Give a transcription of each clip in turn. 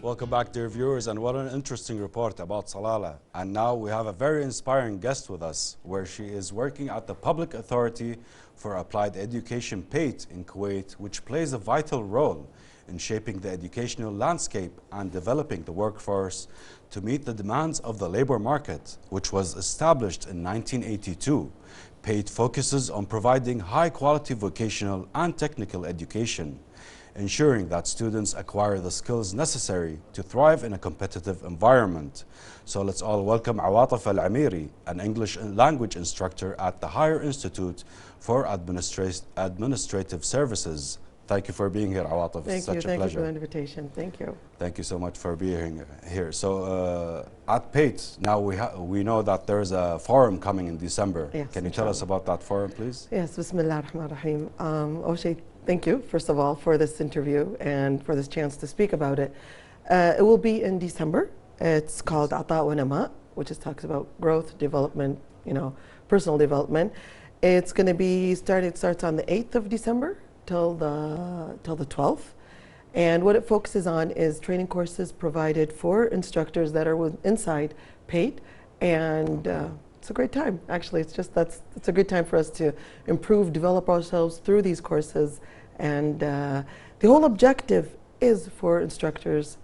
Welcome back, dear viewers, and what an interesting report about Salala. And now we have a very inspiring guest with us, where she is working at the Public Authority for Applied Education PAAET in Kuwait, which plays a vital role in shaping the educational landscape and developing the workforce to meet the demands of the labor market, which was established in 1982. PAAET focuses on providing high-quality vocational and technical education, ensuring that students acquire the skills necessary to thrive in a competitive environment. So let's all welcome Awatif Al-Ameeri, an English language instructor at the Higher Institute for Administrative Services. Thank you for being here, Awatif. It's such a pleasure. Thank you for the invitation. Thank you. Thank you so much for being here. So at PAAET, now we know that there is a forum coming in December. Yes, can you tell us about that forum, please? Yes, Bismillah ar-Rahman ar-Rahim. Oshay, thank you, first of all, for this interview and for this chance to speak about it. It will be in December. It's called Ata, which talks about growth, development, personal development. It's going to be it starts on the 8th of December till the 12th. And what it focuses on is training courses provided for instructors that are inside PAAET. And it's a great time, actually. It's a good time for us to improve, develop ourselves through these courses. And the whole objective is for instructors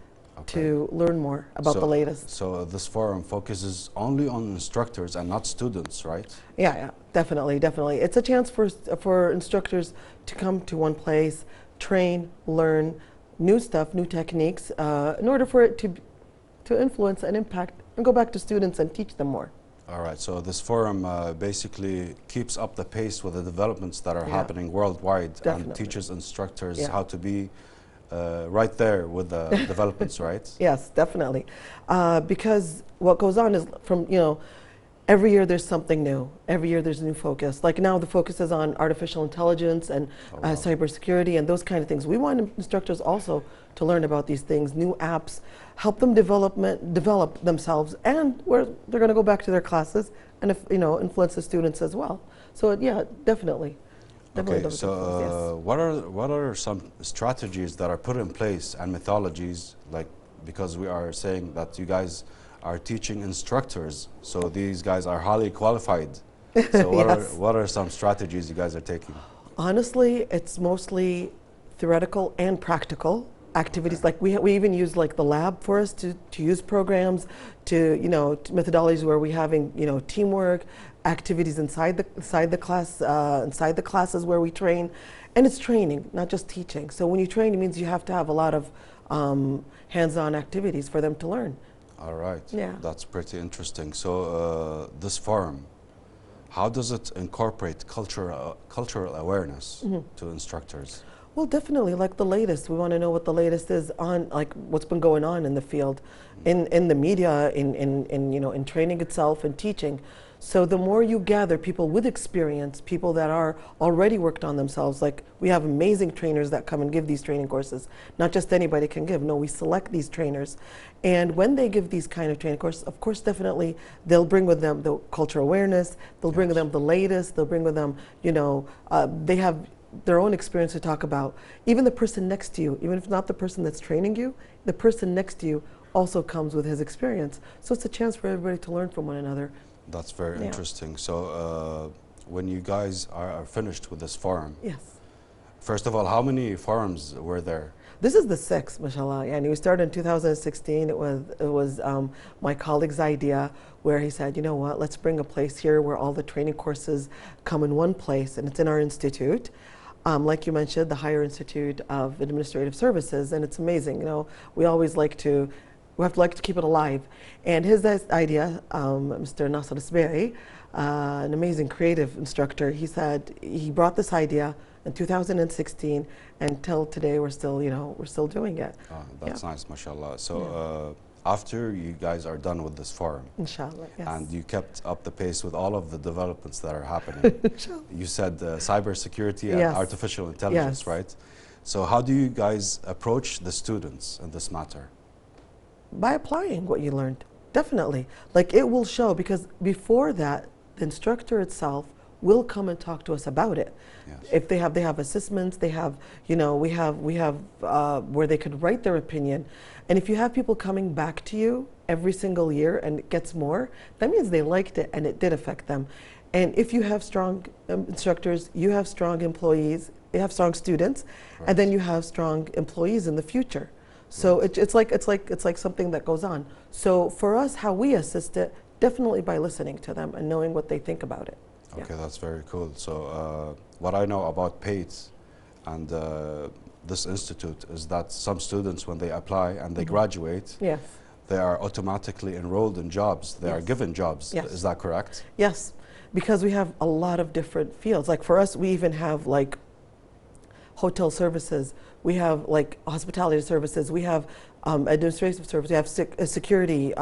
to learn more about the latest. So this forum focuses only on instructors and not students, right? Yeah, definitely. It's a chance for instructors to come to one place, train, learn new stuff, new techniques, in order for it to influence and impact and go back to students and teach them more. All right, so this forum basically keeps up the pace with the developments that are happening worldwide and teaches instructors how to be right there with the developments, right? Yes, definitely. Because what goes on is every year there's something new. Every year there's a new focus. Like now the focus is on artificial intelligence and cybersecurity and those kind of things. We want instructors also to learn about these things, new apps, help them develop themselves, and where they're going to go back to their classes and influence the students as well. So yeah, definitely. Okay, so what are some strategies that are put in place and methodologies, because we are saying that you guys are teaching instructors, so these guys are highly qualified. So what are some strategies you guys are taking? Honestly, it's mostly theoretical and practical activities. Like we even use the lab for us to use programs, to methodologies where we're having teamwork, activities inside the classes where we train, and it's training, not just teaching. So when you train, it means you have to have a lot of hands-on activities for them to learn. All right. Yeah. That's pretty interesting. So this forum, how does it incorporate cultural awareness to instructors? Well, definitely, like the latest. We want to know what the latest is on, what's been going on in the field, in the media, in training itself and teaching. So the more you gather people with experience, people that are already worked on themselves, like we have amazing trainers that come and give these training courses. Not just anybody can give. No, we select these trainers. And when they give these kind of training courses, of course, definitely, they'll bring with them the cultural awareness, they'll bring with them the latest, they'll bring with them, they have their own experience to talk about. Even the person next to you, even if not the person that's training you, the person next to you also comes with his experience. So it's a chance for everybody to learn from one another. That's very interesting. So when you guys are finished with this forum, first of all, how many forums were there? This is the 6th, mashallah. And we started in 2016. It was my colleague's idea, where he said, you know what, let's bring a place here where all the training courses come in one place, and it's in our institute. Like you mentioned, the Higher Institute of Administrative Services, and it's amazing. We always we have to keep it alive. And his idea, Mr. Nasser Al-Sbe'i, an amazing creative instructor, he said he brought this idea in 2016, and till today we're still doing it. Oh, that's nice, mashallah. So after you guys are done with this forum, inshallah, and you kept up the pace with all of the developments that are happening, you said cybersecurity and artificial intelligence, right? So how do you guys approach the students in this matter? By applying what you learned, definitely. Like it will show, because before that, the instructor itself will come and talk to us about it. Yes. If they have assessments, they have, you know, we have where they could write their opinion. And if you have people coming back to you every single year and it gets more, that means they liked it and it did affect them. And if you have strong instructors, you have strong employees, you have strong students, Right. and then you have strong employees in the future. So Right. it's like something that goes on. So for us, how we assist it, definitely by listening to them and knowing what they think about it. Okay, that's very cool. So what I know about PAAET and this institute is that some students, when they apply and they graduate, Yes. they are automatically enrolled in jobs. They are Yes. given jobs. Yes. Is that correct? Yes, because we have a lot of different fields. Like for us, we even have like hotel services, we have like hospitality services, we have administrative services, we have security,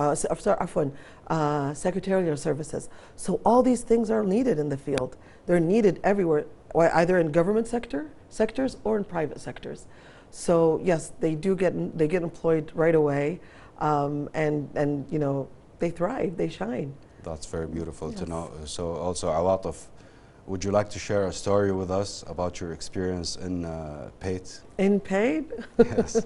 secretarial services. So all these things are needed in the field. They're needed everywhere, either in government sectors or in private sectors. So yes, they get employed right away, and you know, they thrive, they shine. That's very beautiful Yes. to know. So also, Awatif, would you like to share a story with us about your experience in PAAET? In paid? Yes.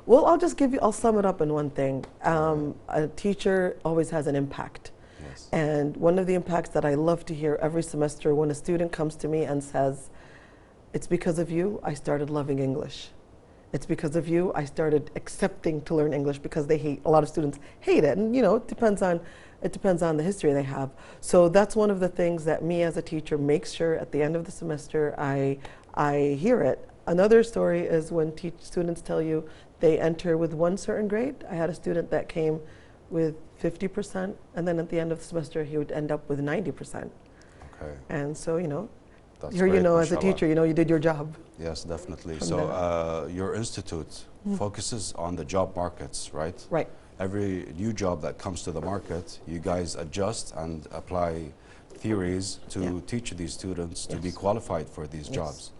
Well, I'll sum it up in one thing. A teacher always has an impact. Yes. And one of the impacts that I love to hear every semester when a student comes to me and says, it's because of you I started loving English. It's because of you I started accepting to learn English, because a lot of students hate it. And you know, it depends on the history they have. So that's one of the things that me as a teacher makes sure at the end of the semester I hear it. Another story is when students tell you they enter with one certain grade. I had a student that came with 50%, and then at the end of the semester he would end up with 90%. Okay. And so, you know, That's here you great, know as a mashallah. teacher, you know you did your job. Yes, definitely. From So your institute focuses on the job markets, right? Right. Every new job that comes to the market, you guys adjust and apply theories to Yeah. teach these students to be Yes. qualified for these Yes. jobs.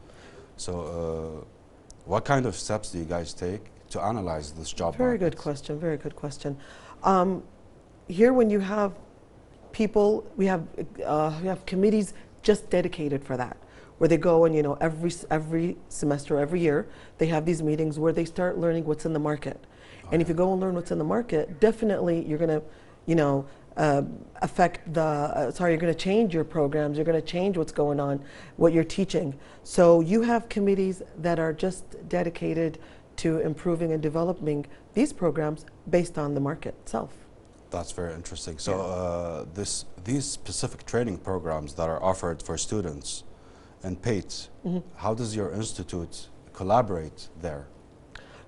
So what kind of steps do you guys take to analyze this job Very market? good question, very good question. Here when you have people, we have committees just dedicated for that, where they go and, you know, every semester, every year, they have these meetings where they start learning what's in the market. And if you go and learn what's in the market, definitely you're going to, you know, you're going to change your programs, you're going to change what's going on, what you're teaching. So you have committees that are just dedicated to improving and developing these programs based on the market itself. That's very interesting. So these specific training programs that are offered for students in PAAET, how does your institute collaborate there?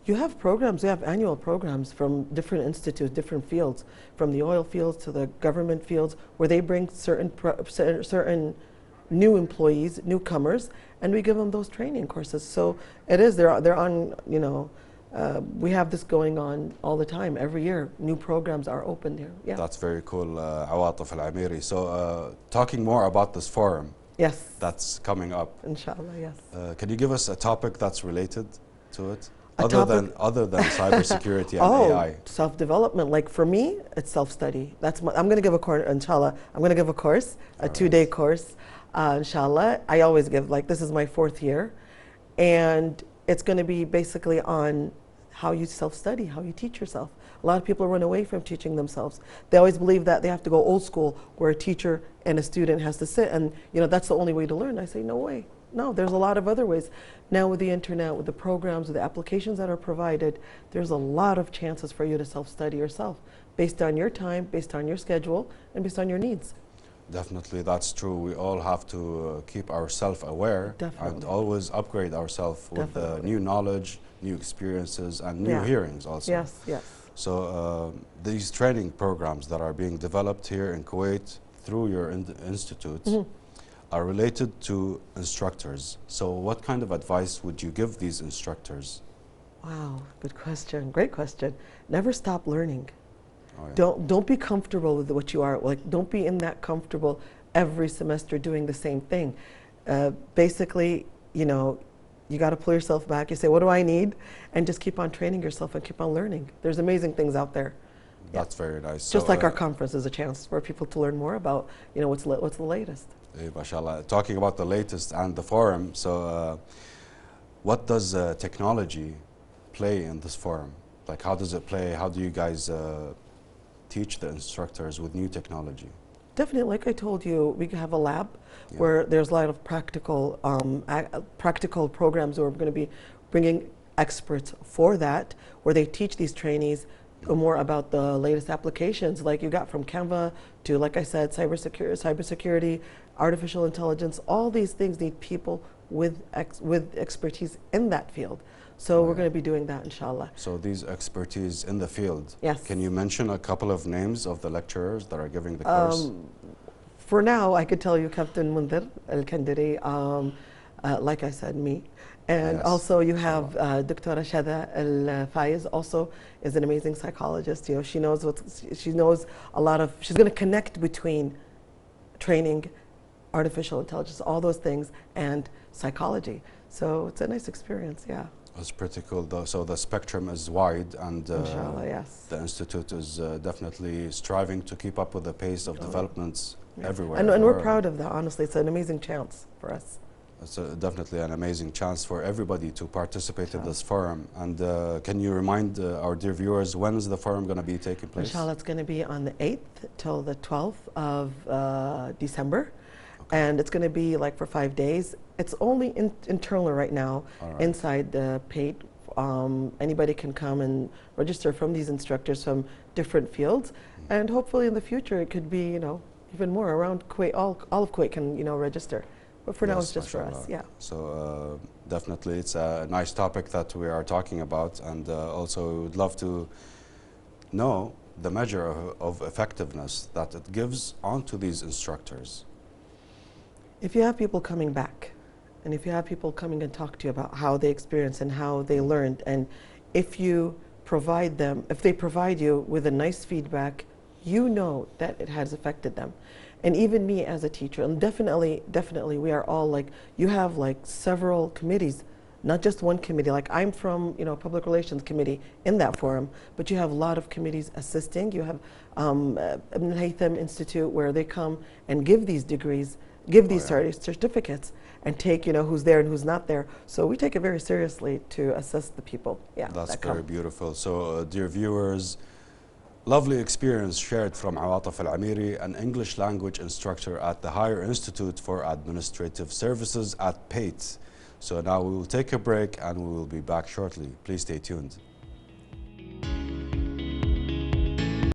You have programs, you have annual programs from different institutes, different fields, from the oil fields to the government fields, where they bring certain new employees, newcomers, and we give them those training courses. So they're on, you know, we have this going on all the time. Every year, new programs are opened here. Yeah. That's very cool, Awatif Al-Ameeri. So talking more about this forum Yes. that's coming up, Inshallah, yes. can you give us a topic that's related to it? A Other than cybersecurity and AI. Self-development. Like for me, it's self-study. I'm going to give a course, inshallah. I'm going to give a course, a 2-day course, inshallah. I always give, like, this is my 4th year. And it's going to be basically on how you self-study, how you teach yourself. A lot of people run away from teaching themselves. They always believe that they have to go old school, where a teacher and a student has to sit and, you know, that's the only way to learn. I say, no way. No, there's a lot of other ways. Now with the internet, with the programs, with the applications that are provided, there's a lot of chances for you to self-study yourself based on your time, based on your schedule, and based on your needs. Definitely, that's true. We all have to keep ourselves aware and always upgrade ourselves with new knowledge, new experiences, and new hearings also. Yes, yes. So these training programs that are being developed here in Kuwait through your institute are related to instructors. So what kind of advice would you give these instructors? Wow, good question, great question. Never stop learning. Oh, yeah. Don't be comfortable with what you are. Like, don't be in that comfortable every semester doing the same thing. Basically, you know, you got to pull yourself back. You say, what do I need? And just keep on training yourself and keep on learning. There's amazing things out there. That's very nice. Just like our conference is a chance for people to learn more about, you know, what's the latest. MashaAllah. Talking about the latest and the forum, so what does technology play in this forum? Like, how does it play? How do you guys teach the instructors with new technology? Definitely, like I told you, we have a lab where there's a lot of practical programs where we're going to be bringing experts for that, where they teach these trainees more about the latest applications, like you got from Canva to, like I said, cybersecurity, artificial intelligence. All these things need people with expertise in that field. So we're going to be doing that, inshallah. So these expertise in the field. Yes. Can you mention a couple of names of the lecturers that are giving the course? For now, I could tell you Captain Mundir Al-Kandari, like I said, me. And also you have Dr. Shada Al-Faiz, also is an amazing psychologist. You know, she knows a lot of, she's going to connect between training, artificial intelligence, all those things, and psychology. So it's a nice experience, yeah. That's pretty cool, though. So the spectrum is wide, and inshallah, yes. The institute is definitely striving to keep up with the pace of developments everywhere. And we're proud of that, honestly. It's an amazing chance for us. It's definitely an amazing chance for everybody to participate in this forum. And can you remind our dear viewers, when is the forum going to be taking place? Inshallah, it's going to be on the 8th till the 12th of December. And it's going to be like for 5 days. It's only internal right now, inside the PAAET. Anybody can come and register from these instructors from different fields. And hopefully in the future it could be, you know, even more around Kuwait. All of Kuwait can, you know, register. But for now it's just for us, yeah. So definitely it's a nice topic that we are talking about. And also we would love to know the measure of effectiveness that it gives onto these instructors. If you have people coming back, and if you have people coming and talk to you about how they experienced and how they learned, and if you provide them, if they provide you with a nice feedback, you know that it has affected them. And even me as a teacher, and definitely we are all like, you have like several committees, not just one committee. Like I'm from, you know, public relations committee in that forum, but you have a lot of committees assisting. You have Ibn Haytham Institute where they come and give these degrees, give these certificates, and take, you know, who's there and who's not there. So we take it very seriously to assess the people. Yeah, that's very beautiful. So dear viewers, lovely experience shared from Awatif Al-Ameeri, an English language instructor at the Higher Institute for Administrative Services at PAAET. So now we will take a break and we will be back shortly. Please stay tuned.